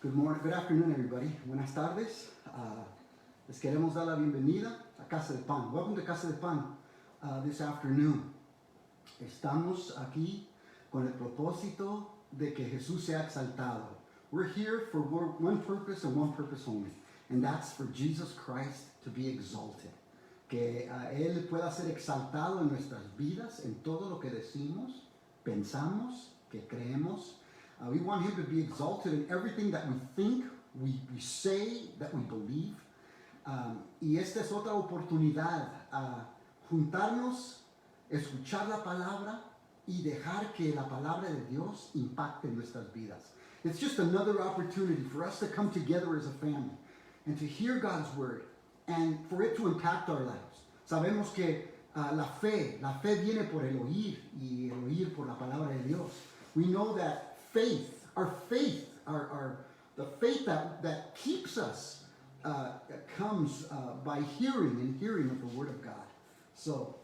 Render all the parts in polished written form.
Good afternoon, everybody. Buenas tardes. Les queremos dar la bienvenida a Casa de Pan. Welcome to Casa de Pan this afternoon. Estamos aquí con el propósito de que Jesús sea exaltado. We're here for one purpose and one purpose only, and that's for Jesus Christ to be exalted. Que Él pueda ser exaltado en nuestras vidas, en todo lo que decimos, pensamos, que creemos. We want Him to be exalted in everything that we think, we say, that we believe. Y esta es otra oportunidad, juntarnos, escuchar la palabra y dejar que la palabra de Dios impacte nuestras vidas. It's just another opportunity for us to come together as a family and to hear God's word and for it to impact our lives. Sabemos que la fe viene por el oír y el oír por la palabra de Dios. We know that faith, the faith that keeps us comes by hearing and hearing of the Word of God. So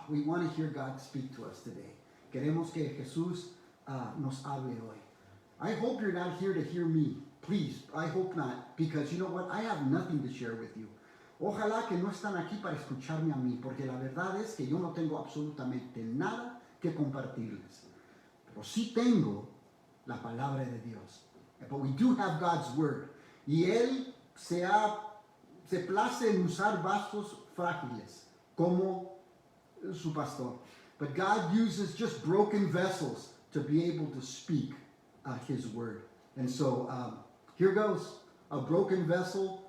we want to hear God speak to us today. Queremos que Jesús nos hable hoy. I hope you're not here to hear me. Please, I hope not, because you know what? I have nothing to share with you. Ojalá que no están aquí para escucharme a mí, porque la verdad es que yo no tengo absolutamente nada que compartirles. Pero sí tengo la palabra de Dios. But we do have God's word. Y Él se place en usar vasos frágiles como su pastor. But God uses just broken vessels to be able to speak His word. And so here goes, a broken vessel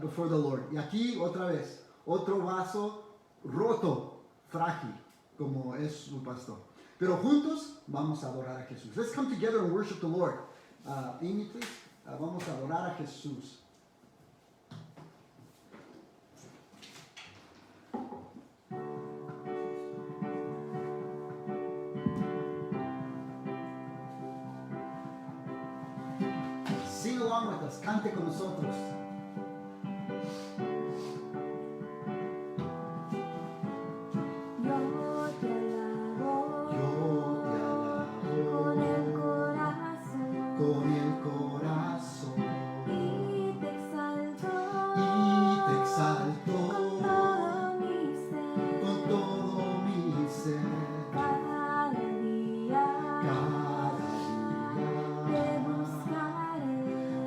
before the Lord. Y aquí otra vez, otro vaso roto, frágil, como es su pastor. Pero juntos vamos a adorar a Jesús. Let's come together and worship the Lord. Amy, please. Vamos a adorar a Jesús. Sing along with us. Cante con nosotros.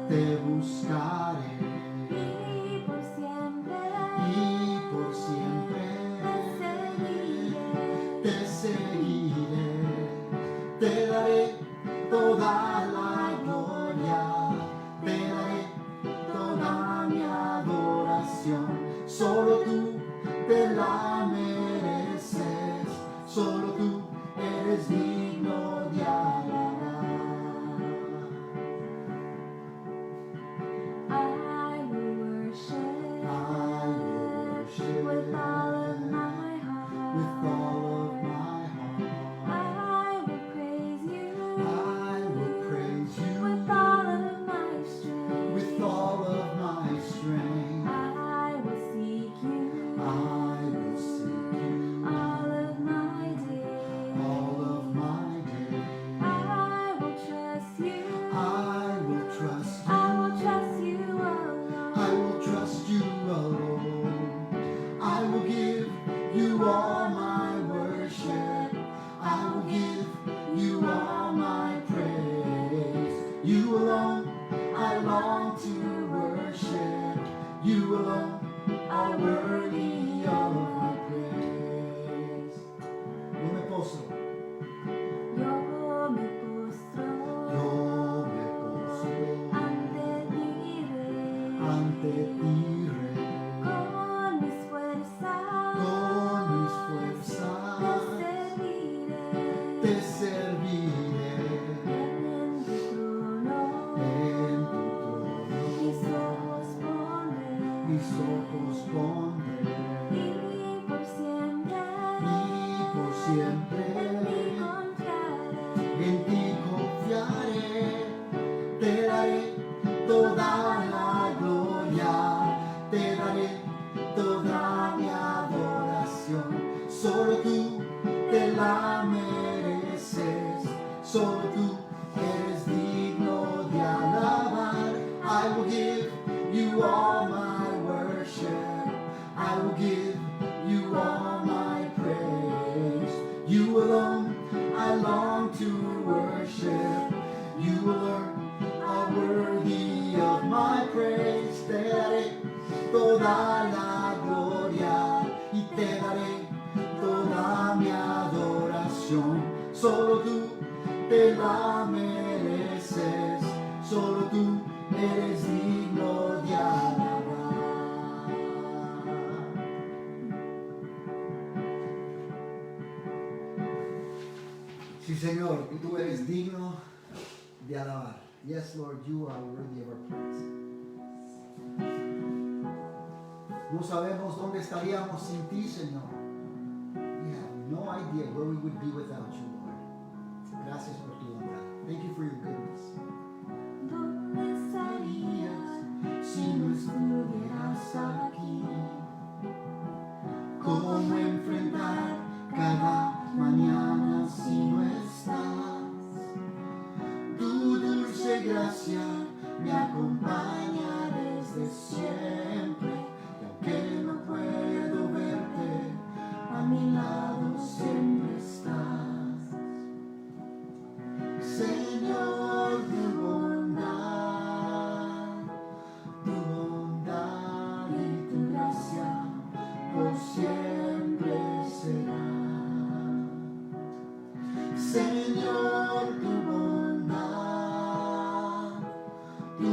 Te buscaré y por siempre te seguiré, te daré toda la gloria, te daré toda mi adoración, solo tú te la mereces, solo tú eres digno de alabar. You alone are worthy of my praise. Yo me postro. Yo me postro ante ti, Rey. Con mis fuerzas te serviré. En tu trono mis ojos pondré y por siempre en ti confiaré, te daré toda la gloria, te daré toda mi adoración, solo tú te la mereces, solo tú eres digno de alabar. alone I long to worship. You alone are worthy of my praise. Te daré toda la gloria y te daré toda mi adoración. Solo tú te la mereces, solo tú eres digno de alabar. Sí, Señor, tú eres digno de alabar. Yes, Lord, you are worthy of our praise. No sabemos dónde estaríamos sin ti, Señor. We have no idea where we would be without you, Lord. Gracias por tu bondad. Thank you for your goodness. ¿Dónde estarías si no estuvieras aquí? ¿Cómo enfrentar cada mañana si no estás? Tu dulce gracia me acompaña desde siempre. Y aunque no puedo verte, a mi lado siempre estás. Señor, tu bondad y tu gracia por siempre será. Señor, tu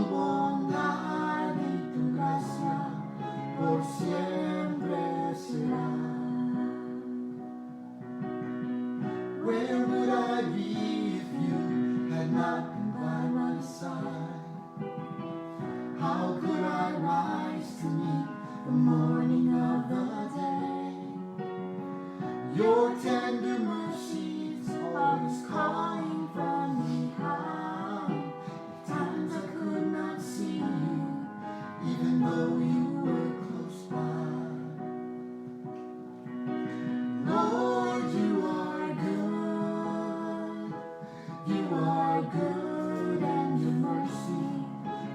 bondad y tu gracia por siempre será. Where would I be if you had not been by my side? How could I rise to meet the morning of the day? Your tender mercies always calling from behind. Times I could not see you, even though you were close by. Lord, you are good. You are good, and your mercy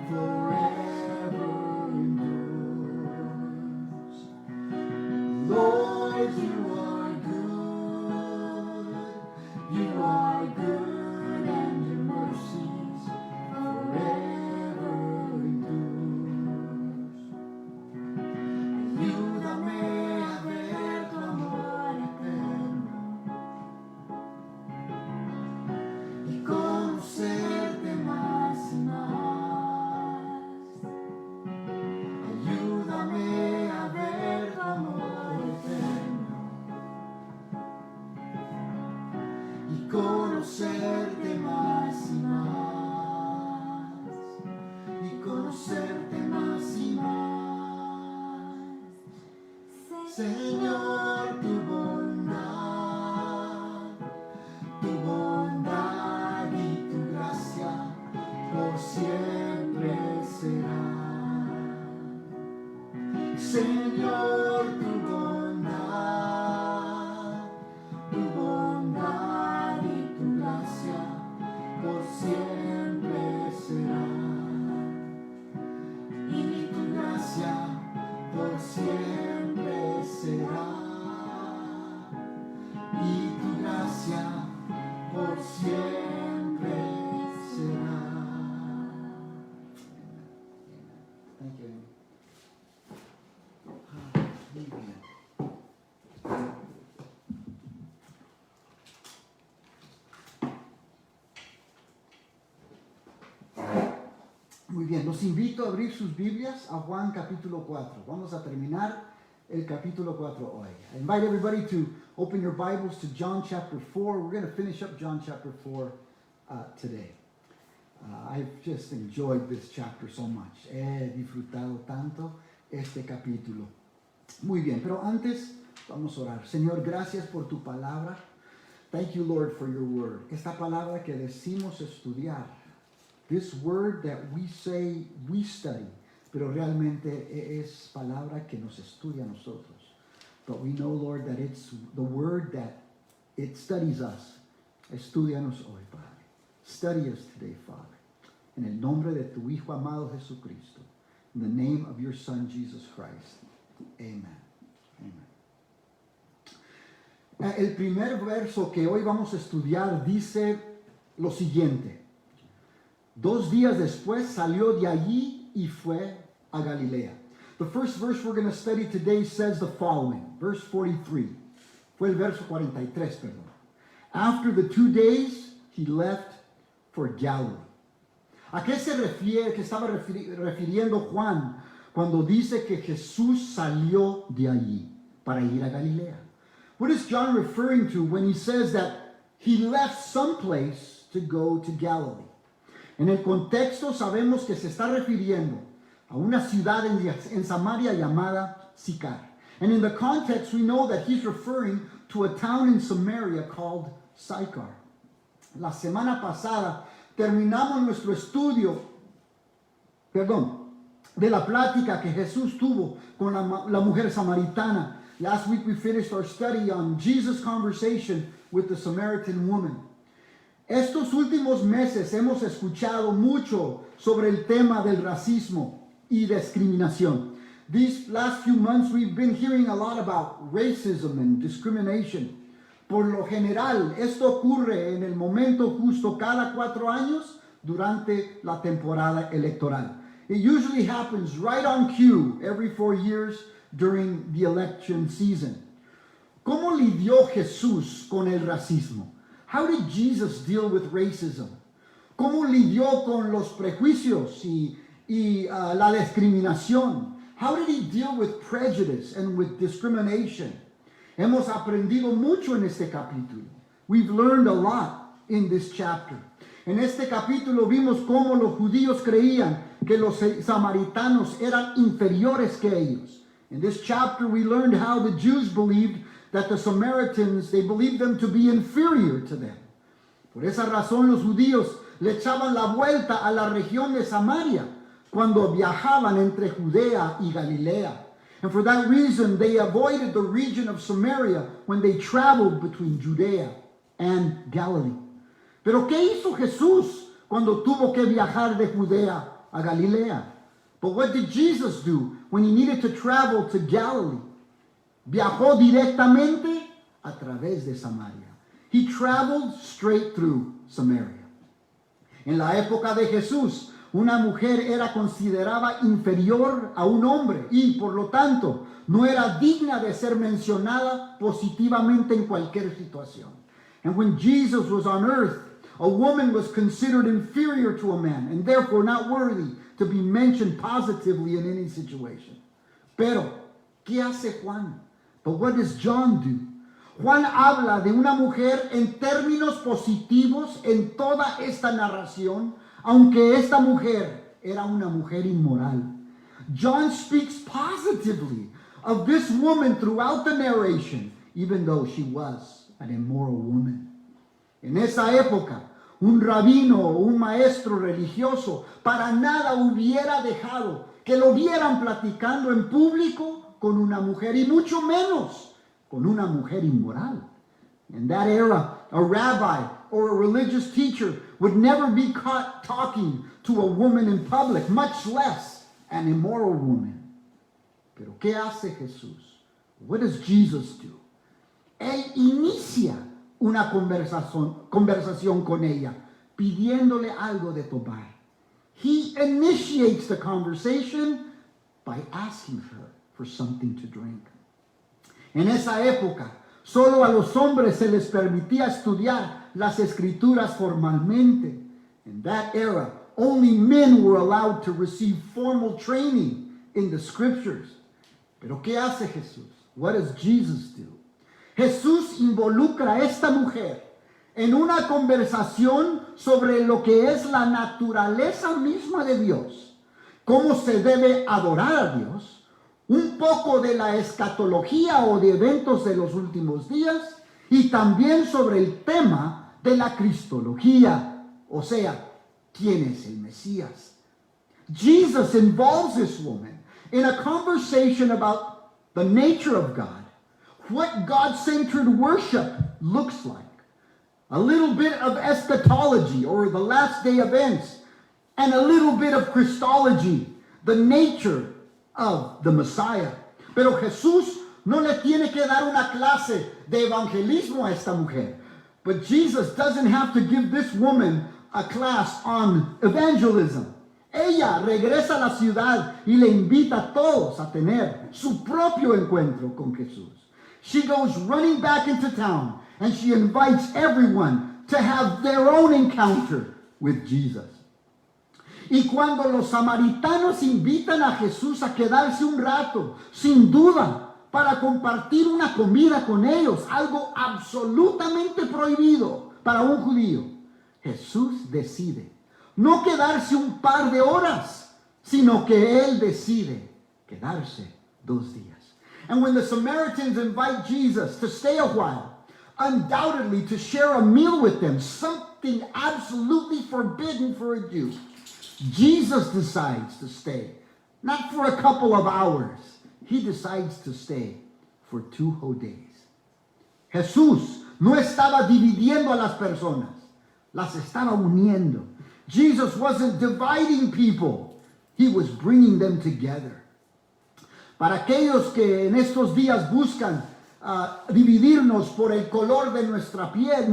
forever endures. Lord, you are good. You are good, and your mercies forever endures. Ayúdame a ver tu amor eterno y conocerte más y más. Ayúdame a ver tu amor eterno y conocerte más y más. Y conocerte más y más. Señor, tu bondad y tu gracia por siempre será. Señor, tu bondad y tu gracia por siempre será. Y tu gracia por siempre será. Y tu gracia por siempre será. Thank you. Muy bien. Muy bien, los invito a abrir sus Biblias a Juan capítulo 4. Vamos a terminar el capítulo 4 hoy. I invite everybody to open your Bibles to John chapter 4. We're going to finish up John chapter 4 today. I've just enjoyed this chapter so much. He disfrutado tanto este capítulo. Muy bien, pero antes vamos a orar. Señor, gracias por tu palabra. Thank you, Lord, for your word. Esta palabra que decimos estudiar. This word that we say we study, pero realmente es palabra que nos estudia a nosotros. But we know, Lord, that it's the word that it studies us. Estudianos hoy, Padre. Study us today, Father. En el nombre de tu Hijo amado Jesucristo. In the name of your Son, Jesus Christ. Amen. Amen. El primer verso que hoy vamos a estudiar dice lo siguiente. 2 días después salió de allí y fue a Galilea. The first verse we're going to study today says the following. Verse 43. Fue el verso 43, perdón. After the 2 days, he left for Galilee. ¿A qué se refiere, que estaba refiriendo Juan cuando dice que Jesús salió de allí para ir a Galilea? What is John referring to when he says that he left someplace to go to Galilee? En el contexto sabemos que se está refiriendo a una ciudad en Samaria llamada Sicar. And in the context we know that he's referring to a town in Samaria called Sychar. La semana pasada terminamos nuestro estudio, de la plática que Jesús tuvo con la mujer samaritana. Last week we finished our study on Jesus' conversation with the Samaritan woman. Estos últimos meses hemos escuchado mucho sobre el tema del racismo y discriminación. These last few months we've been hearing a lot about racism and discrimination. Por lo general, esto ocurre en el momento justo cada 4 años durante la temporada electoral. It usually happens right on cue every 4 years during the election season. ¿Cómo lidió Jesús con el racismo? How did Jesus deal with racism? ¿Cómo lidió con los prejuicios y la discriminación? How did he deal with prejudice and with discrimination? Hemos aprendido mucho en este capítulo. We've learned a lot in this chapter. En este capítulo vimos cómo los judíos creían que los samaritanos eran inferiores que ellos. In this chapter we learned how the Jews believed that the Samaritans, they believed them to be inferior to them. Por esa razón los judíos le echaban la vuelta a la región de Samaria cuando viajaban entre Judea y Galilea. And for that reason they avoided the region of Samaria when they traveled between Judea and Galilee. Pero ¿qué hizo Jesús cuando tuvo que viajar de Judea a Galilea? But what did Jesus do when he needed to travel to Galilee? Viajó directamente a través de Samaria. He traveled straight through Samaria. En la época de Jesús, una mujer era considerada inferior a un hombre y, por lo tanto, no era digna de ser mencionada positivamente en cualquier situación. And when Jesus was on earth, a woman was considered inferior to a man and therefore not worthy to be mentioned positively in any situation. Pero, ¿qué hace Juan? But what does John do? Juan habla de una mujer en términos positivos en toda esta narración, aunque esta mujer era una mujer inmoral. John speaks positively of this woman throughout the narration, even though she was an immoral woman. En esa época, un rabino o un maestro religioso para nada hubiera dejado que lo vieran platicando en público con una mujer y mucho menos con una mujer inmoral. In that era, a rabbi or a religious teacher would never be caught talking to a woman in public, much less an immoral woman. Pero ¿qué hace Jesús? What does Jesus do? Él inicia una conversación con ella, pidiéndole algo de tomar. He initiates the conversation by asking her for something to drink. En esa época, solo a los hombres se les permitía estudiar las escrituras formalmente. In that era, only men were allowed to receive formal training in the scriptures. Pero ¿qué hace Jesús? What does Jesus do? Jesús involucra a esta mujer en una conversación sobre lo que es la naturaleza misma de Dios, cómo se debe adorar a Dios, un poco de la escatología o de eventos de los últimos días y también sobre el tema de la cristología, o sea, ¿quién es el Mesías? Jesus involves this woman in a conversation about the nature of God, what God-centered worship looks like, a little bit of eschatology or the last day events, and a little bit of Christology, the nature of the Messiah. Pero Jesús no le tiene que dar una clase de evangelismo a esta mujer. But Jesus doesn't have to give this woman a class on evangelism. Ella regresa a la ciudad y le invita a todos a tener su propio encuentro con Jesús. She goes running back into town and she invites everyone to have their own encounter with Jesus. Y cuando los samaritanos invitan a Jesús a quedarse un rato, sin duda, para compartir una comida con ellos, algo absolutamente prohibido para un judío, Jesús decide no quedarse un par de horas, sino que Él decide quedarse 2 días. And when the Samaritans invite Jesus to stay a while, undoubtedly to share a meal with them, something absolutely forbidden for a Jew, Jesus decides to stay, not for a couple of hours. He decides to stay for 2 whole days. Jesús no estaba dividiendo a las personas, las estaba uniendo. Jesus wasn't dividing people, He was bringing them together. Para aquellos que en estos días buscan dividirnos por el color de nuestra piel,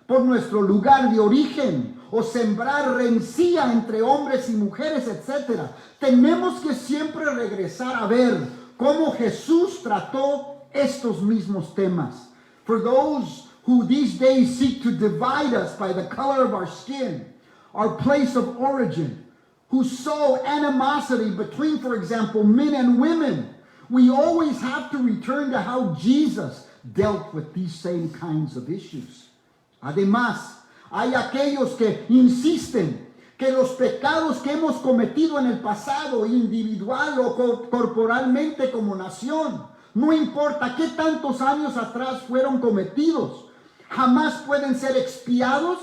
por nuestro lugar de origen, o sembrar rencilla entre hombres y mujeres, etc., tenemos que siempre regresar a ver cómo Jesús trató estos mismos temas. For those who these days seek to divide us by the color of our skin, our place of origin, who sow animosity between, for example, men and women, we always have to return to how Jesus dealt with these same kinds of issues. Además, hay aquellos que insisten que los pecados que hemos cometido en el pasado, individual o corporalmente como nación, no importa qué tantos años atrás fueron cometidos, jamás pueden ser expiados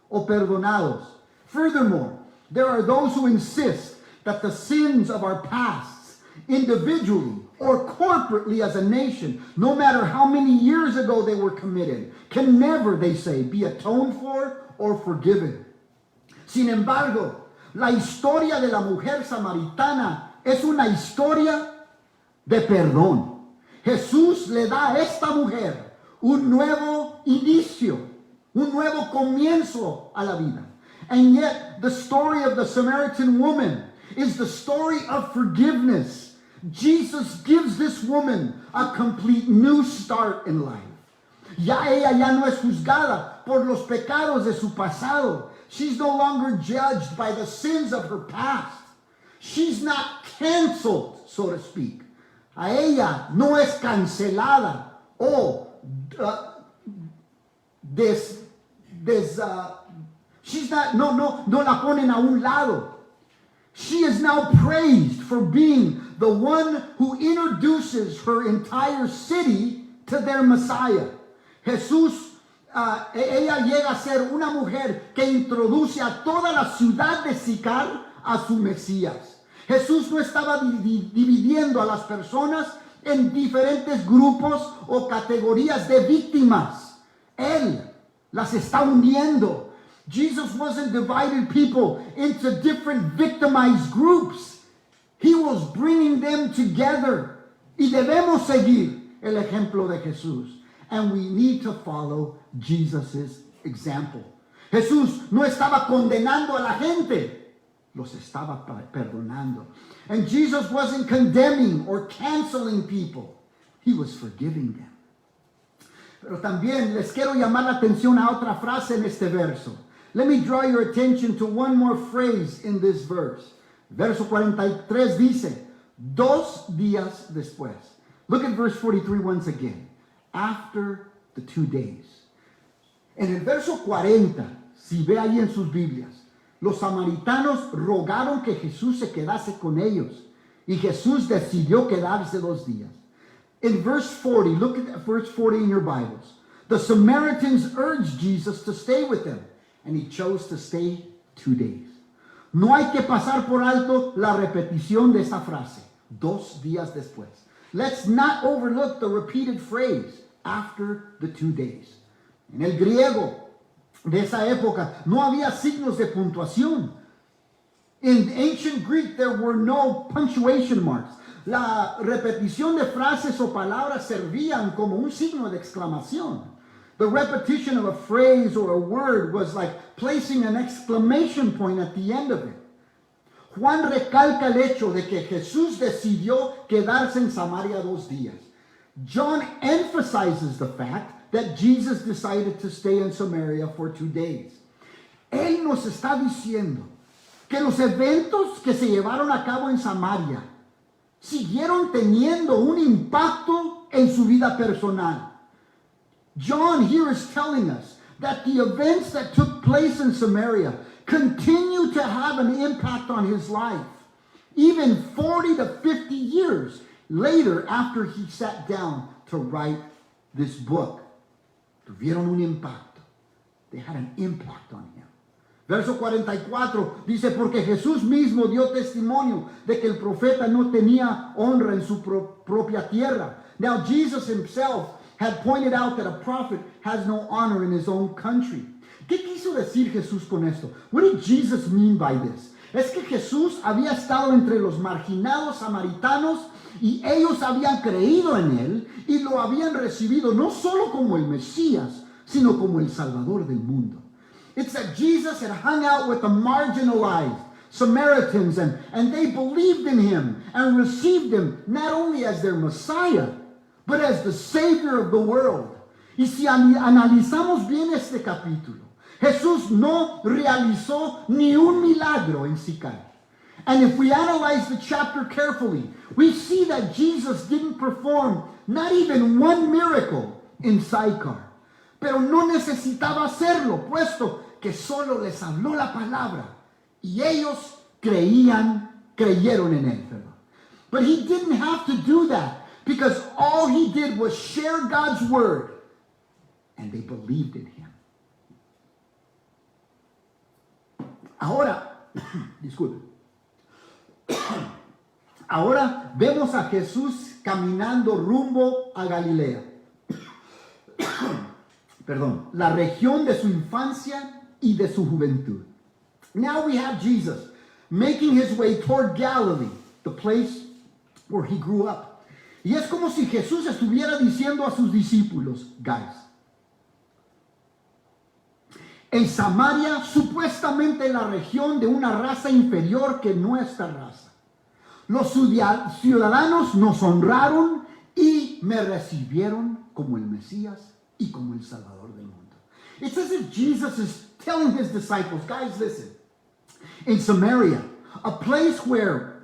o perdonados. Furthermore, there are those who insist that the sins of our pasts, individually or corporately as a nation, no matter how many years ago they were committed, can never, they say, be atoned for or forgiven. Sin embargo, la historia de la mujer samaritana es una historia de perdón. Jesús le da a esta mujer un nuevo inicio, un nuevo comienzo a la vida. And yet, the story of the Samaritan woman is the story of forgiveness. Jesus gives this woman a complete new start in life. Ya ella ya no es juzgada por los pecados de su pasado. She's no longer judged by the sins of her past. She's not canceled, so to speak. A ella no es cancelada o no la ponen a un lado. She is now praised for being the one who introduces her entire city to their Messiah. Jesús, ella llega a ser una mujer que introduce a toda la ciudad de Sicar a su Mesías. Jesús no estaba dividiendo a las personas en diferentes grupos o categorías de víctimas. Él las está uniendo. Jesus wasn't dividing people into different victimized groups. He was bringing them together. Y debemos seguir el ejemplo de Jesús. And we need to follow Jesus' example. Jesús no estaba condenando a la gente. Los estaba perdonando. And Jesus wasn't condemning or canceling people. He was forgiving them. Pero también les quiero llamar la atención a otra frase en este verso. Let me draw your attention to one more phrase in this verse. Verso 43 dice, 2 días después. Look at verse 43 once again. After the 2 days. En el verso 40, si ve ahí en sus Biblias, los samaritanos rogaron que Jesús se quedase con ellos. Y Jesús decidió quedarse 2 días. In verse 40, look at verse 40 in your Bibles. The Samaritans urged Jesus to stay with them. And he chose to stay 2 days. No hay que pasar por alto la repetición de esa frase. 2 días después. Let's not overlook the repeated phrase, after the 2 days. En el griego de esa época no había signos de puntuación. In ancient Greek there were no punctuation marks. La repetición de frases o palabras servían como un signo de exclamación. The repetition of a phrase or a word was like placing an exclamation point at the end of it. Juan recalca el hecho de que Jesús decidió quedarse en Samaria 2 días. John emphasizes the fact that Jesus decided to stay in Samaria for 2 days. Él nos está diciendo que los eventos que se llevaron a cabo en Samaria siguieron teniendo un impacto en su vida personal. John here is telling us that the events that took place in Samaria continue to have an impact on his life, even 40 to 50 years later after he sat down to write this book. Tuvieron un impacto. They had an impact on him. Verso 44 dice, porque Jesús mismo dio testimonio de que el profeta no tenía honra en su propia tierra. Now Jesus himself had pointed out that a prophet has no honor in his own country. ¿Qué quiso decir Jesús con esto? What did Jesus mean by this? Es que Jesús había estado entre los marginados samaritanos y ellos habían creído en él y lo habían recibido no solo como el Mesías, sino como el Salvador del mundo. It's that Jesus had hung out with the marginalized Samaritans and they believed in him and received him not only as their Messiah, but as the Savior of the world. Y si analizamos bien este capítulo, Jesús no realizó ni un milagro en Sicar. And if we analyze the chapter carefully, we see that Jesus didn't perform not even one miracle in Sychar. Pero no necesitaba hacerlo, puesto que solo les habló la palabra y ellos creyeron en él. But he didn't have to do that because all he did was share God's word and they believed in him. Ahora, disculpen. Ahora vemos a Jesús caminando rumbo a Galilea. Perdón, la región de su infancia y de su juventud. Now we have Jesus making his way toward Galilee, the place where he grew up. Y es como si Jesús estuviera diciendo a sus discípulos, guys, en Samaria, supuestamente la región de una raza inferior que nuestra raza, los ciudadanos nos honraron y me recibieron como el Mesías y como el Salvador del mundo. It's as if Jesus is telling his disciples, guys, listen, in Samaria, a place where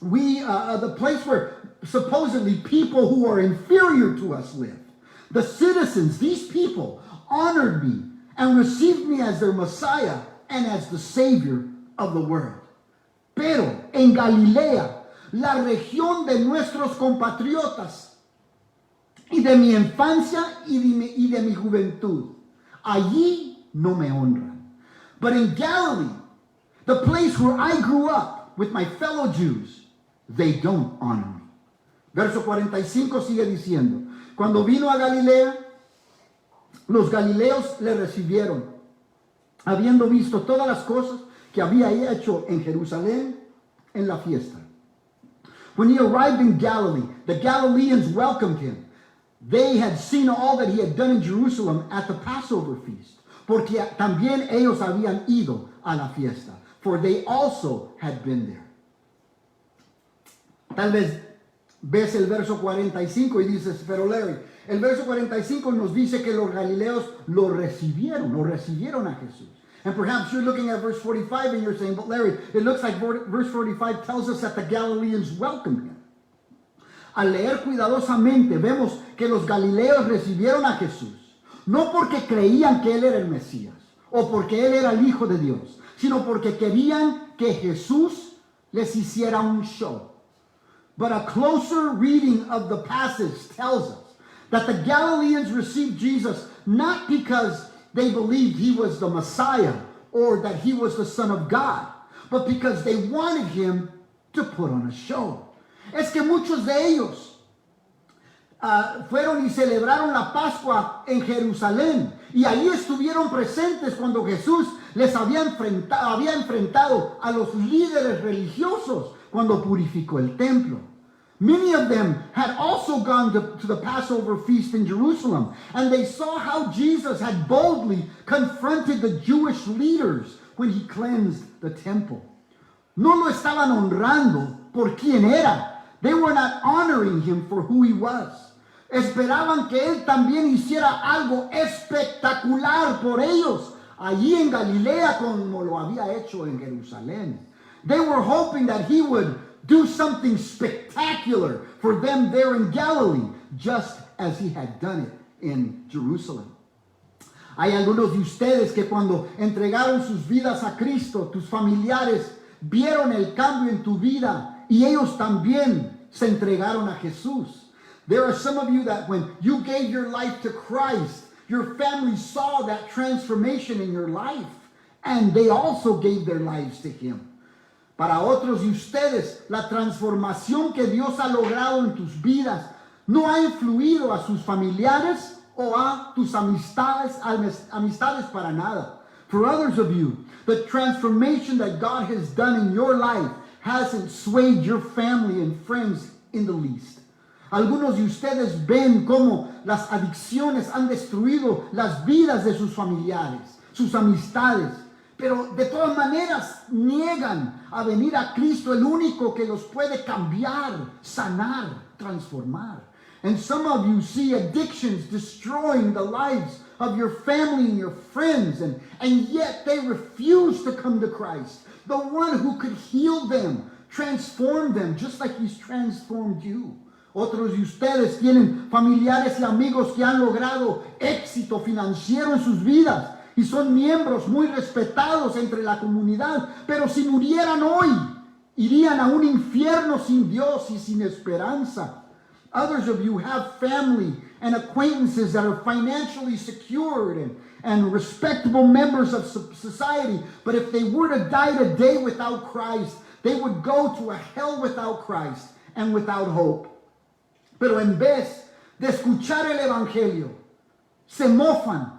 the place where supposedly people who are inferior to us live, the citizens, these people honored me and received me as their Messiah and as the Savior of the world. Pero en Galilea, la región de nuestros compatriotas y de mi infancia y de mi juventud, allí no me honran. But in Galilee, the place where I grew up with my fellow Jews, they don't honor me. Verso 45 sigue diciendo, cuando vino a Galilea, los galileos le recibieron, habiendo visto todas las cosas que había hecho en Jerusalén en la fiesta. When he arrived in Galilee, the Galileans welcomed him. They had seen all that he had done in Jerusalem at the Passover feast, porque también ellos habían ido a la fiesta, for they also had been there. Tal vez ves el verso 45 y dices, pero Larry, el verso 45 nos dice que los galileos lo recibieron a Jesús. And perhaps you're looking at verse 45 and you're saying, but Larry, it looks like verse 45 tells us that the Galileans welcomed him. Al leer cuidadosamente vemos que los galileos recibieron a Jesús, no porque creían que él era el Mesías o porque él era el Hijo de Dios, sino porque querían que Jesús les hiciera un show. But a closer reading of the passage tells us that the Galileans received Jesus not because they believed he was the Messiah or that he was the Son of God, but because they wanted him to put on a show. Es que muchos de ellos fueron y celebraron la Pascua en Jerusalén y ahí estuvieron presentes cuando Jesús les había enfrentado a los líderes religiosos cuando purificó el templo. Many of them had also gone to the Passover feast in Jerusalem, and they saw how Jesus had boldly confronted the Jewish leaders when he cleansed the temple. No lo estaban honrando por quien era. They were not honoring him for who he was. Esperaban que él también hiciera algo espectacular por ellos allí en Galilea como lo había hecho en Jerusalén. They were hoping that he would do something spectacular for them there in Galilee, just as he had done it in Jerusalem. Hay algunos de ustedes que cuando entregaron sus vidas a Cristo, tus familiares vieron el cambio en tu vida y ellos también se entregaron a Jesús. There are some of you that when you gave your life to Christ, your family saw that transformation in your life, and they also gave their lives to him. Para otros de ustedes, la transformación que Dios ha logrado en tus vidas no ha influido a sus familiares o a tus amistades para nada. For others of you, the transformation that God has done in your life hasn't swayed your family and friends in the least. Algunos de ustedes ven cómo las adicciones han destruido las vidas de sus familiares, sus amistades, pero de todas maneras niegan a venir a Cristo, el único que los puede cambiar, sanar, transformar. And some of you see addictions destroying the lives of your family and your friends, and yet they refuse to come to Christ, the one who could heal them, transform them, just like he's transformed you. Otros de ustedes tienen familiares y amigos que han logrado éxito financiero en sus vidas y son miembros muy respetados entre la comunidad, pero si murieran hoy, irían a un infierno sin Dios y sin esperanza. Others of you have family and acquaintances that are financially secured and respectable members of society, but if they were to die today without Christ, they would go to a hell without Christ and without hope. Pero en vez de escuchar el Evangelio, se mofan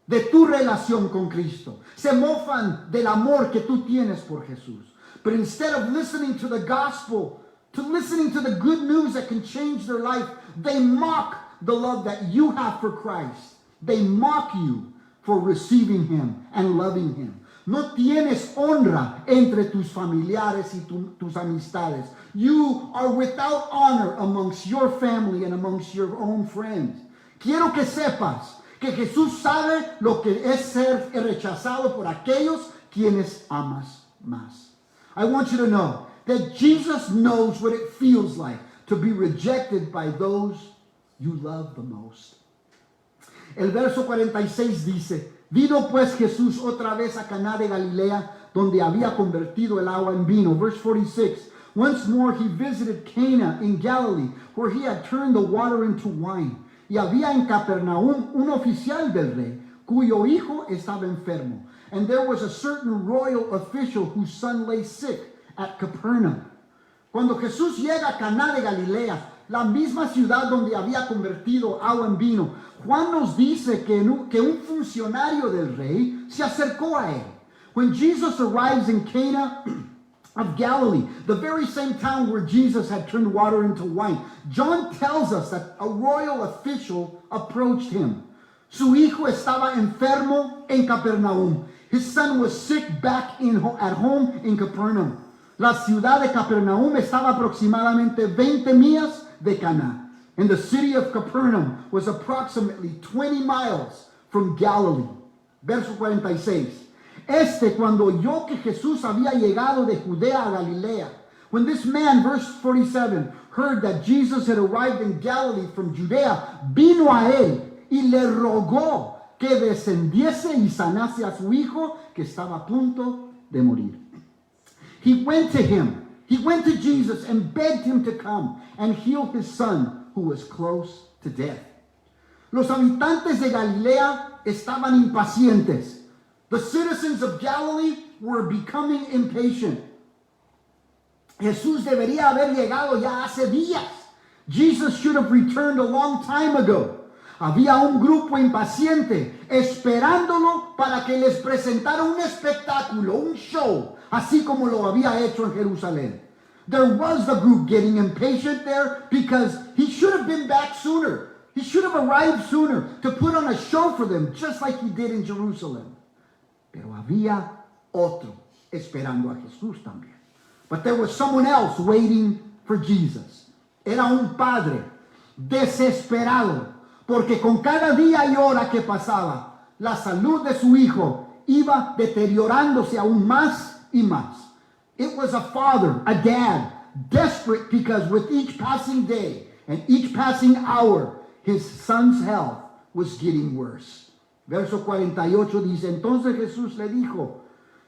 de tu relación con Cristo. Se mofan del amor que tú tienes por Jesús. But instead of listening to the gospel, to listening to the good news that can change their life, they mock the love that you have for Christ. They mock you for receiving him and loving him. No tienes honra entre tus familiares y tus amistades. You are without honor amongst your family and amongst your own friends. Quiero que sepas que Jesús sabe lo que es ser rechazado por aquellos quienes amas más. I want you to know that Jesus knows what it feels like to be rejected by those you love the most. El verso 46 dice, vino pues Jesús otra vez a Caná de Galilea, donde había convertido el agua en vino. Verse 46, once more he visited Cana in Galilee, where he had turned the water into wine. Y había en Capernaum un oficial del rey, cuyo hijo estaba enfermo. And there was a certain royal official whose son lay sick at Capernaum. Cuando Jesús llega a Caná de Galilea, la misma ciudad donde había convertido agua en vino, Juan nos dice que un funcionario del rey se acercó a él. When Jesus arrives in Cana of Galilee, the very same town where Jesus had turned water into wine, John tells us that a royal official approached him. Su hijo estaba enfermo en Capernaum. His son was sick back at home in Capernaum. La ciudad de Capernaum estaba aproximadamente 20 millas de Caná. And the city of Capernaum was approximately 20 miles from Galilee. Verso 46. Cuando oyó que Jesús había llegado de Judea a Galilea. When this man, verse 47, heard that Jesus had arrived in Galilee from Judea, vino a él y le rogó que descendiese y sanase a su hijo que estaba a punto de morir. He went to Jesus and begged him to come and heal his son who was close to death. Los habitantes de Galilea estaban impacientes. The citizens of Galilee were becoming impatient. Jesús debería haber llegado ya hace días. Jesus should have returned a long time ago. Había un grupo impaciente esperándolo para que les presentara un espectáculo, un show, así como lo había hecho en Jerusalén. There was the group getting impatient there because he should have been back sooner. He should have arrived sooner to put on a show for them, just like he did in Jerusalem. Pero había otro esperando a Jesús también. But there was someone else waiting for Jesus. Era un padre desesperado, porque con cada día y hora que pasaba, la salud de su hijo iba deteriorándose aún más y más. It was a father, a dad, desperate because with each passing day and each passing hour, his son's health was getting worse. Verso 48 dice, entonces Jesús le dijo,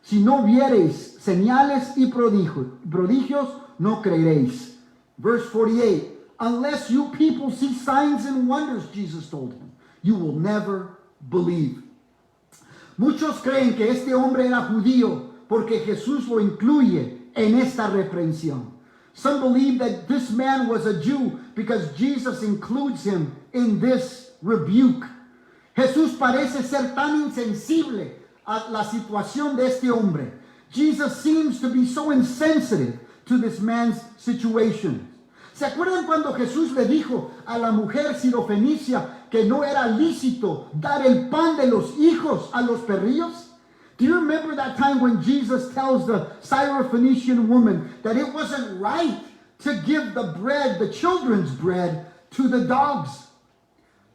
si no viereis señales y prodigios, no creeréis. Verse 48, unless you people see signs and wonders, Jesus told him, you will never believe. Muchos creen que este hombre era judío porque Jesús lo incluye en esta reprensión. Some believe that this man was a Jew because Jesus includes him in this rebuke. Jesús parece ser tan insensible a la situación de este hombre. Jesus seems to be so insensitive to this man's situation. ¿Se acuerdan cuando Jesús le dijo a la mujer sirofenicia que no era lícito dar el pan de los hijos a los perrillos? Do you remember that time when Jesus tells the Syrophoenician woman that it wasn't right to give the bread, the children's bread, to the dogs?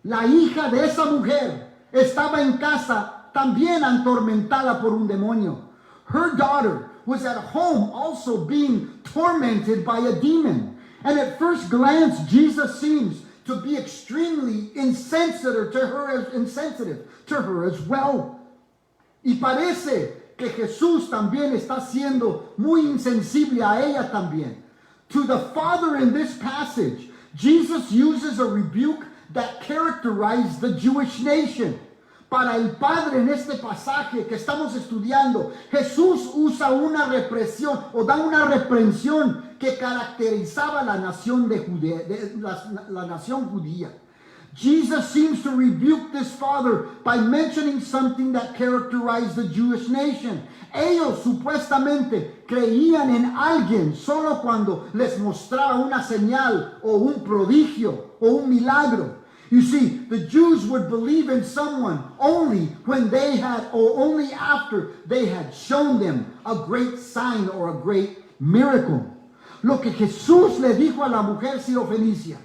La hija de esa mujer estaba en casa también atormentada por un demonio. Her daughter was at home also being tormented by a demon. And at first glance, Jesus seems to be extremely insensitive to her as well. Y parece que Jesús también está siendo muy insensible a ella también. To the father in this passage, Jesus uses a rebuke that characterized the Jewish nation. Para el padre en este pasaje que estamos estudiando, Jesús usa una represión o da una reprensión que caracterizaba la nación la nación judía. Jesus seems to rebuke this father by mentioning something that characterized the Jewish nation. Ellos supuestamente creían en alguien solo cuando les mostraba una señal o un prodigio o un milagro. You see, the Jews would believe in someone only when they had, or only after they had shown them a great sign or a great miracle. Lo que Jesús le dijo a la mujer sirofenicia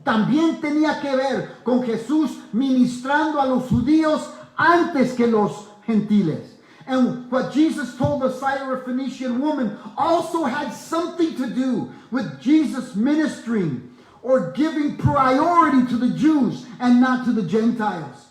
también tenía que ver con Jesús ministrando a los judíos antes que los gentiles. And what Jesus told the Syrophoenician woman also had something to do with Jesus ministering or giving priority to the Jews and not to the Gentiles.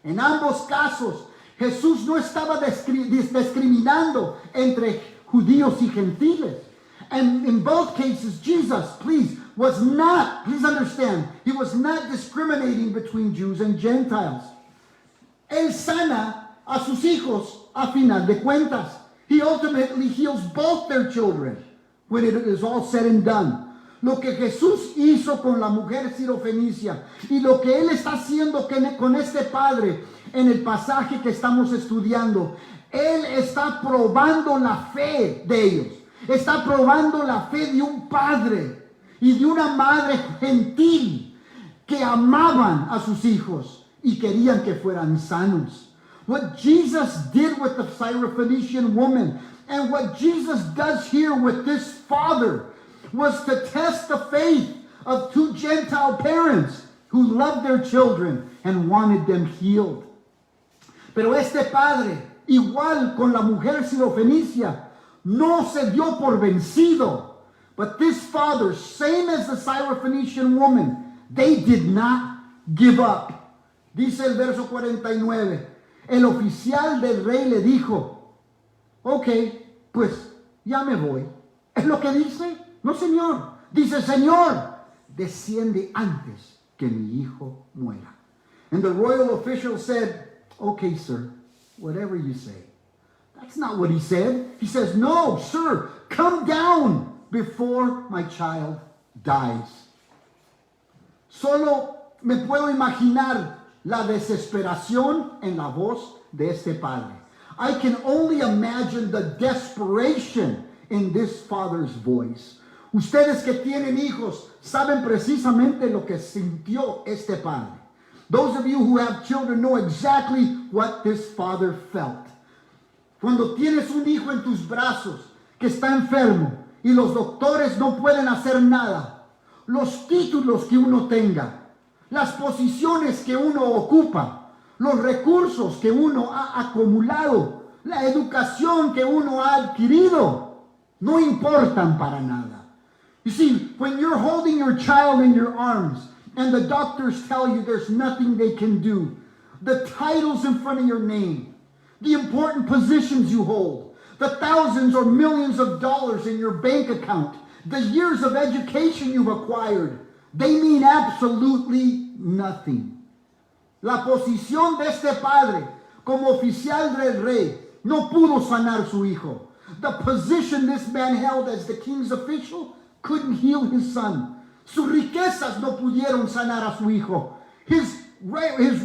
En ambos casos, Jesús no estaba discriminando entre judíos y gentiles. And in both cases, Jesus, please understand, he was not discriminating between Jews and Gentiles. Él sana a sus hijos a final de cuentas. He ultimately heals both their children when it is all said and done. Lo que Jesús hizo con la mujer sirofenicia y lo que Él está haciendo con este padre en el pasaje que estamos estudiando, Él está probando la fe de ellos. Está probando la fe de un padre y de una madre gentil que amaban a sus hijos y querían que fueran sanos. What Jesus did with the Syrophoenician woman and what Jesus does here with this father was to test the faith of two Gentile parents who loved their children and wanted them healed. Pero este padre, igual con la mujer sirofenicia, no se dio por vencido. But this father, same as the Syrophoenician woman, they did not give up. Dice el verso 49, el oficial del rey le dijo, ok, pues ya me voy. ¿Es lo que dice? No, señor. Dice, Señor, desciende antes que mi hijo muera. And the royal official said, okay, sir, whatever you say. That's not what he said. He says, no, sir, come down before my child dies. Solo me puedo imaginar la desesperación en la voz de este padre. I can only imagine the desperation in this father's voice. Ustedes que tienen hijos saben precisamente lo que sintió este padre. Those of you who have children know exactly what this father felt. Cuando tienes un hijo en tus brazos que está enfermo y los doctores no pueden hacer nada, los títulos que uno tenga, las posiciones que uno ocupa, los recursos que uno ha acumulado, la educación que uno ha adquirido, no importan para nada. You see, when you're holding your child in your arms and the doctors tell you there's nothing they can do, the titles in front of your name, the important positions you hold, the thousands or millions of dollars in your bank account, the years of education you've acquired, they mean absolutely nothing. La posición de este padre como oficial del rey no pudo sanar su hijo. The position this man held as the king's official couldn't heal his son. Sus riquezas no pudieron sanar a su hijo. His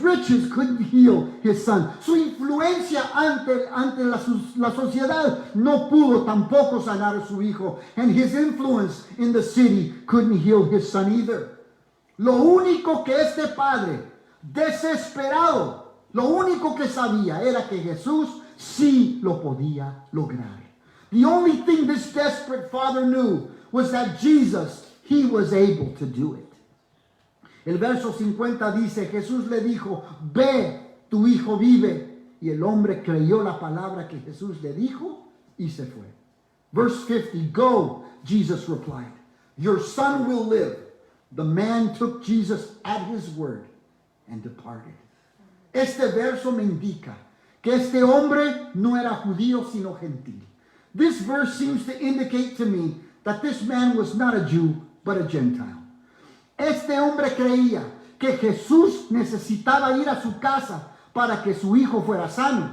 riches couldn't heal his son. Su influencia ante la sociedad no pudo tampoco sanar a su hijo. And his influence in the city couldn't heal his son either. Lo único que este padre, desesperado, lo único que sabía era que Jesús sí lo podía lograr. The only thing this desperate father knew was that Jesus, he was able to do it. El verso 50 dice, Jesús le dijo, ve, tu hijo vive. Y el hombre creyó la palabra que Jesús le dijo y se fue. Verse 50, go, Jesus replied, your son will live. The man took Jesus at his word and departed. Este verso me indica que este hombre no era judío sino gentil. This verse seems to indicate to me that this man was not a Jew but a Gentile. Este hombre creía que Jesús necesitaba ir a su casa para que su hijo fuera sano.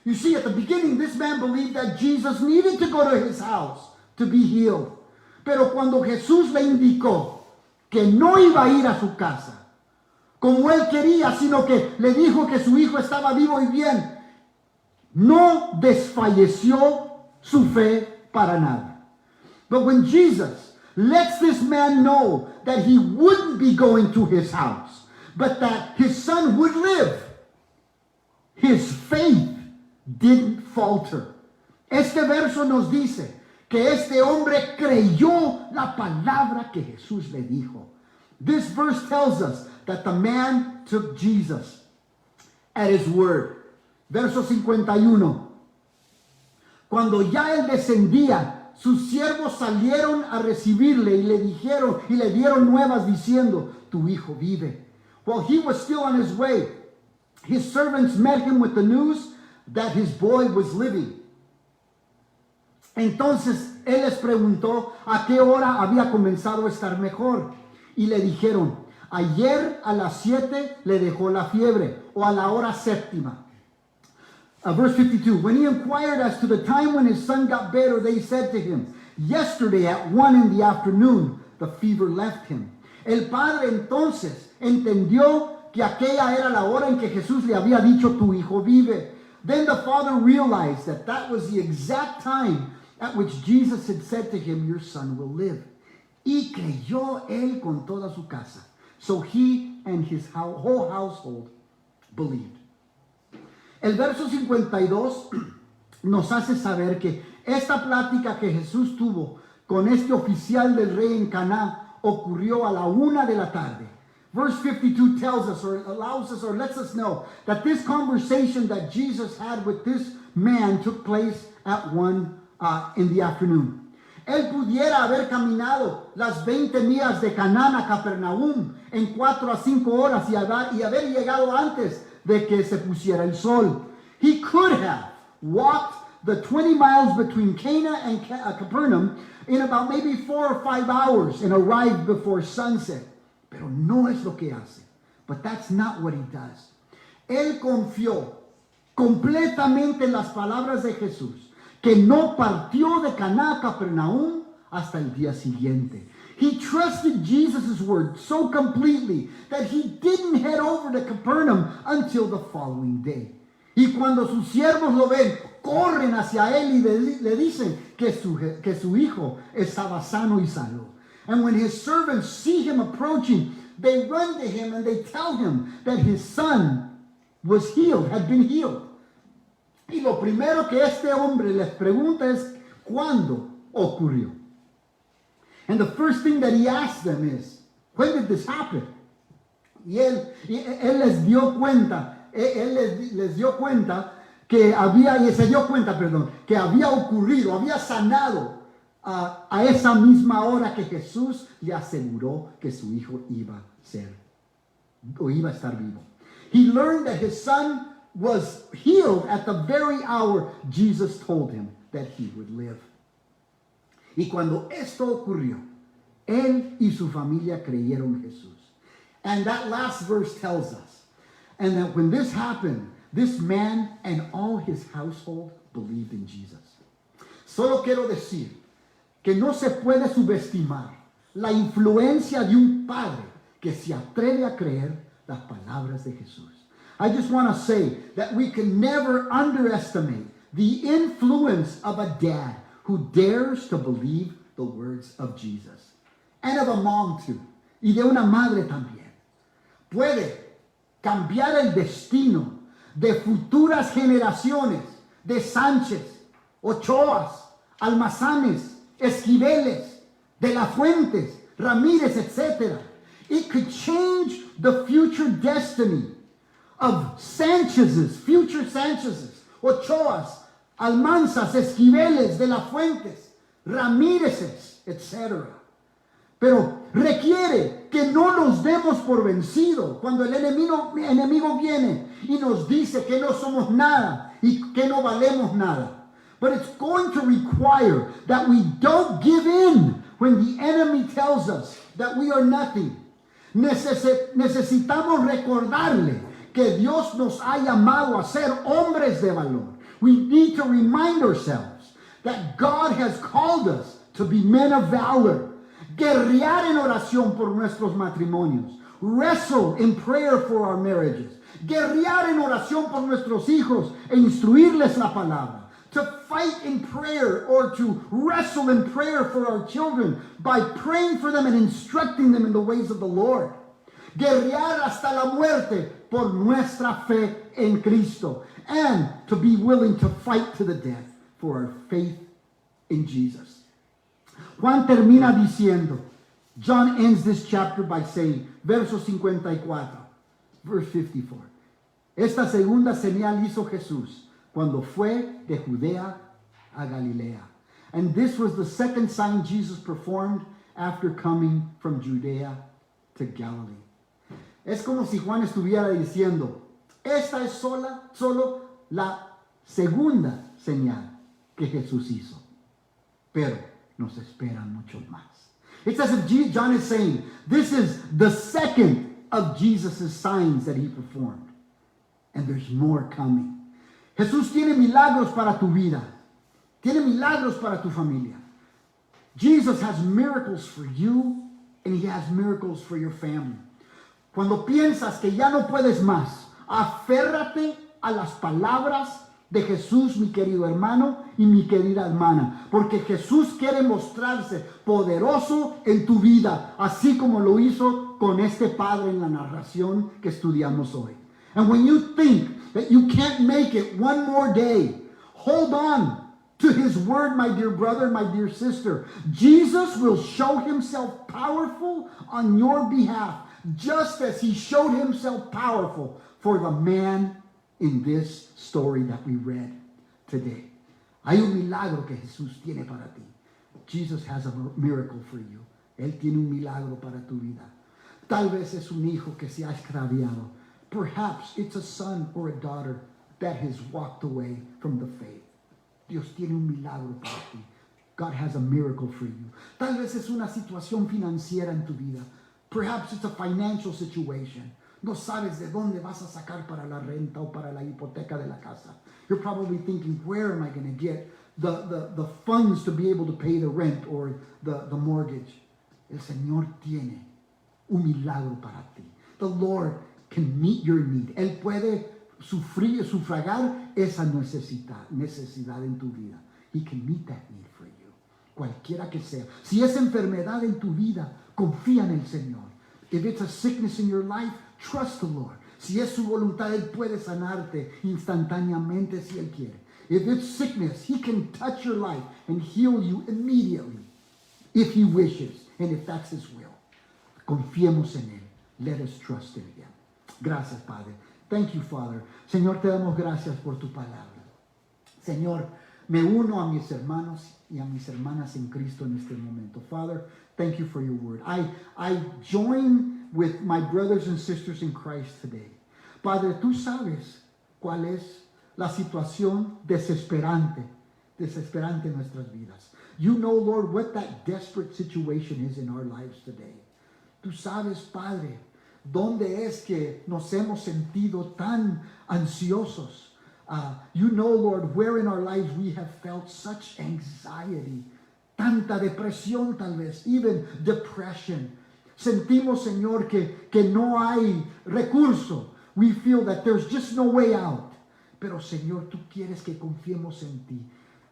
You see, at the beginning, this man believed that Jesus needed to go to his house to be healed. Pero cuando Jesús le indicó que no iba a ir a su casa como él quería, sino que le dijo que su hijo estaba vivo y bien, no desfalleció su fe para nada. But when Jesus lets this man know that he wouldn't be going to his house, but that his son would live, his faith didn't falter. Este verso nos dice que este hombre creyó la palabra que Jesús le dijo. This verse tells us that the man took Jesus at his word. Verso 51. Cuando ya él descendía, sus siervos salieron a recibirle y le dieron nuevas diciendo, tu hijo vive. While he was still on his way, his servants met him with the news that his boy was living. Entonces él les preguntó a qué hora había comenzado a estar mejor. Y le dijeron, ayer a las 7 le dejó la fiebre, o a la hora 7. Verse 52, when he inquired as to the time when his son got better, they said to him, yesterday at 1 in the afternoon, the fever left him. El padre entonces entendió que aquella era la hora en que Jesús le había dicho, tu hijo vive. Then the father realized that that was the exact time at which Jesus had said to him, your son will live. Y creyó él con toda su casa. So he and his whole household believed. El verso 52 nos hace saber que esta plática que Jesús tuvo con este oficial del rey en Caná ocurrió a la 1 de la tarde. Verse 52 tells us or allows us or lets us know that this conversation that Jesus had with this man took place at 1 in the afternoon. Él pudiera haber caminado las 20 millas de Canaán a Capernaum en 4 a 5 horas y haber llegado antes de que se pusiera el sol. He could have walked the 20 miles between Cana and Capernaum in about maybe 4 or 5 hours and arrived before sunset. Pero no es lo que hace. But that's not what he does. Él confió completamente en las palabras de Jesús, que no partió de Caná a Capernaum hasta el día siguiente. He trusted Jesus' word so completely that he didn't head over to Capernaum until the following day. Y cuando sus siervos lo ven, corren hacia él y le dicen que su hijo estaba sano y salvo. And when his servants see him approaching, they run to him and they tell him that his son was healed, had been healed. Y lo primero que este hombre les pregunta es, ¿cuándo ocurrió? And the first thing that he asks them is, when did this happen? Y él les dio cuenta, les dio cuenta que se dio cuenta, que había ocurrido, había sanado a esa misma hora que Jesús le aseguró que su hijo iba a estar vivo. He learned that his son was healed at the very hour Jesus told him that he would live. Y cuando esto ocurrió, él y su familia creyeron en Jesús. And that last verse tells us, and that when this happened, this man and all his household believed in Jesus. Solo quiero decir que no se puede subestimar la influencia de un padre que se atreve a creer las palabras de Jesús. I just want to say that we can never underestimate the influence of a dad who dares to believe the words of Jesus. And of a mom too. Y de una madre también. Puede cambiar el destino de futuras generaciones de Sánchez, Ochoas, Almazanes, Esquiveles, de la Fuentes, Ramírez, etc. It could change the future destiny of Sánchez's, future Sánchez's, Ochoas, Almanzas, Esquiveles, de la Fuentes, Ramírez's, etc. Pero requiere que no nos demos por vencido cuando el enemigo viene y nos dice que no somos nada y que no valemos nada. But it's going to require that we don't give in when the enemy tells us that we are nothing. Necesitamos recordarle que Dios nos ha llamado a ser hombres de valor. We need to remind ourselves that God has called us to be men of valor. Guerrear en oración por nuestros matrimonios. Wrestle in prayer for our marriages. Guerrear en oración por nuestros hijos e instruirles la palabra. To fight in prayer or to wrestle in prayer for our children by praying for them and instructing them in the ways of the Lord. Guerrear hasta la muerte por nuestra fe en Cristo. And to be willing to fight to the death for our faith in Jesus. Juan termina diciendo, John ends this chapter by saying, verso 54, verse 54. Esta segunda señal hizo Jesús cuando fue de Judea a Galilea. And this was the second sign Jesus performed after coming from Judea to Galilee. Es como si Juan estuviera diciendo, esta es solo la segunda señal que Jesús hizo. Pero nos esperan muchos más. It's as if John is saying, this is the second of Jesus' signs that he performed. And there's more coming. Jesús tiene milagros para tu vida. Tiene milagros para tu familia. Jesus has miracles for you and he has miracles for your family. Cuando piensas que ya no puedes más, aférrate a las palabras de Jesús, mi querido hermano y mi querida hermana, porque Jesús quiere mostrarse poderoso en tu vida, así como lo hizo con este padre en la narración que estudiamos hoy. And when you think that you can't make it one more day, hold on to his word, my dear brother, my dear sister. Jesus will show himself powerful on your behalf, just as he showed himself powerful for the man in this story that we read today. Hay un milagro que Jesús tiene para ti. Jesus has a miracle for you. Él tiene un milagro para tu vida. Tal vez es un hijo que se ha extraviado. Perhaps it's a son or a daughter that has walked away from the faith. Dios tiene un milagro para ti. God has a miracle for you. Tal vez es una situación financiera en tu vida. Perhaps it's a financial situation. No sabes de dónde vas a sacar para la renta o para la hipoteca de la casa. You're probably thinking, where am I going to get the funds to be able to pay the rent or the mortgage? El Señor tiene un milagro para ti. The Lord can meet your need. Él puede sufragar esa necesidad en tu vida. He can meet that need for you. Cualquiera que sea. Si es enfermedad en tu vida, confía en el Señor. If it's a sickness in your life, trust the Lord. Si es su voluntad, Él puede sanarte instantáneamente si Él quiere. If it's sickness, He can touch your life and heal you immediately if He wishes and if that's His will. Confiemos en Él. Let us trust in Him. Gracias, Padre. Thank you, Father. Señor, te damos gracias por tu palabra. Señor, me uno a mis hermanos y a mis hermanas en Cristo en este momento. Father, thank you for your word. I join with my brothers and sisters in Christ today. Padre, tú sabes cuál es la situación desesperante en nuestras vidas. You know, Lord, what that desperate situation is in our lives today. Tú sabes, Padre, dónde es que nos hemos sentido tan ansiosos. You know, Lord, where in our lives we have felt such anxiety, tanta depresión tal vez, even depression. Sentimos, Señor, que no hay recurso. We feel that there's just no way out. Pero, Señor, tú quieres que confiemos en ti,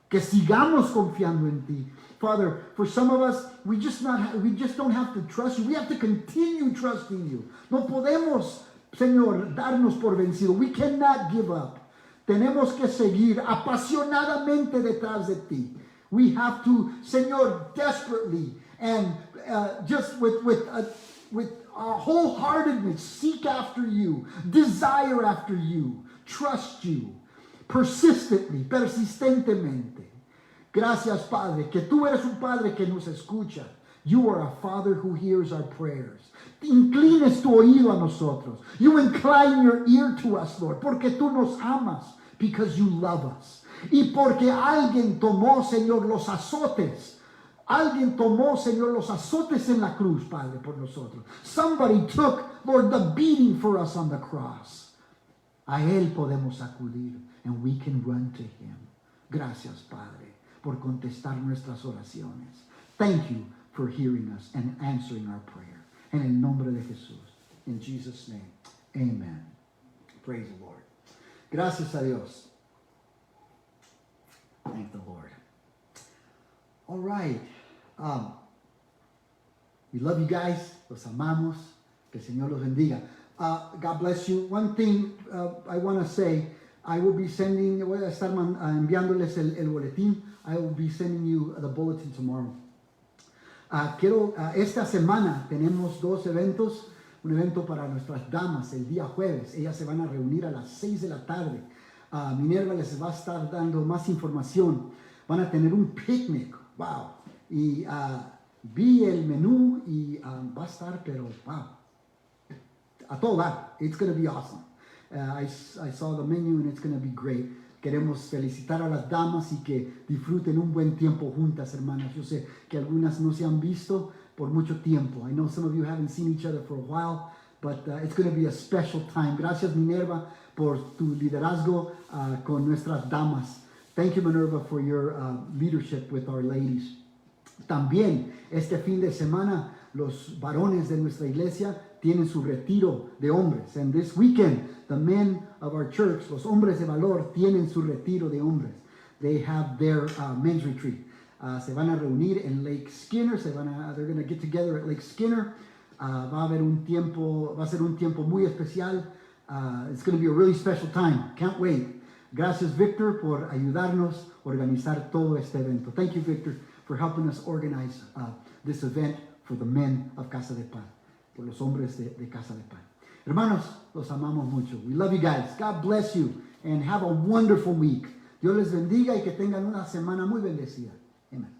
que sigamos confiando en ti. Father, for some of us, we just don't have to trust you. We have to continue trusting you. No podemos, Señor, darnos por vencido. We cannot give up. Tenemos que seguir apasionadamente detrás de ti. We have to, Señor, desperately and just with our wholeheartedness seek after you, desire after you, trust you, persistentemente. Gracias, Padre, que tú eres un Padre que nos escucha. You are a Father who hears our prayers. Inclines tu oído a nosotros. You incline your ear to us, Lord, porque tú nos amas, because you love us. Y porque alguien tomó, Señor, los azotes. Alguien tomó, Señor, los azotes en la cruz, Padre, por nosotros. Somebody took, Lord, the beating for us on the cross. A Él podemos acudir, and we can run to Him. Gracias, Padre, por contestar nuestras oraciones. Thank you for hearing us and answering our prayer. En el nombre de Jesús. In Jesus' name, amen. Praise the Lord. Gracias a Dios. Thank the Lord. All right. We love you guys. Los amamos. Que el Señor los bendiga. God bless you. One thing I want to say, voy a estar enviándoles el boletín. I will be sending you the bulletin tomorrow. Esta semana tenemos dos eventos. Un evento para nuestras damas el día jueves. Ellas se van a reunir a las 6 de la tarde. Minerva les va a estar dando más información. Van a tener un picnic. Wow. Y vi el menú y va a estar, pero wow. A todo dar. It's going to be awesome. I saw the menu and it's going to be great. Queremos felicitar a las damas y que disfruten un buen tiempo juntas, hermanas. Yo sé que algunas no se han visto por mucho tiempo. I know some of you haven't seen each other for a while, but it's going to be a special time. Gracias, Minerva, por tu liderazgo con nuestras damas. Thank you, Minerva, for your leadership with our ladies. También este fin de semana los varones de nuestra iglesia tienen su retiro de hombres. And this weekend, the men of our church, los hombres de valor, tienen su retiro de hombres. They have their men's retreat. Se van a reunir en Lake Skinner. They're going to get together at Lake Skinner. Va a ser un tiempo muy especial. It's going to be a really special time. Can't wait. Gracias, Victor, por ayudarnos a organizar todo este evento. Thank you, Victor, for helping us organize this event for the men of Casa de Pan, por los hombres de Casa de Pan. Hermanos, los amamos mucho. We love you guys. God bless you and have a wonderful week. Dios les bendiga y que tengan una semana muy bendecida. Amen.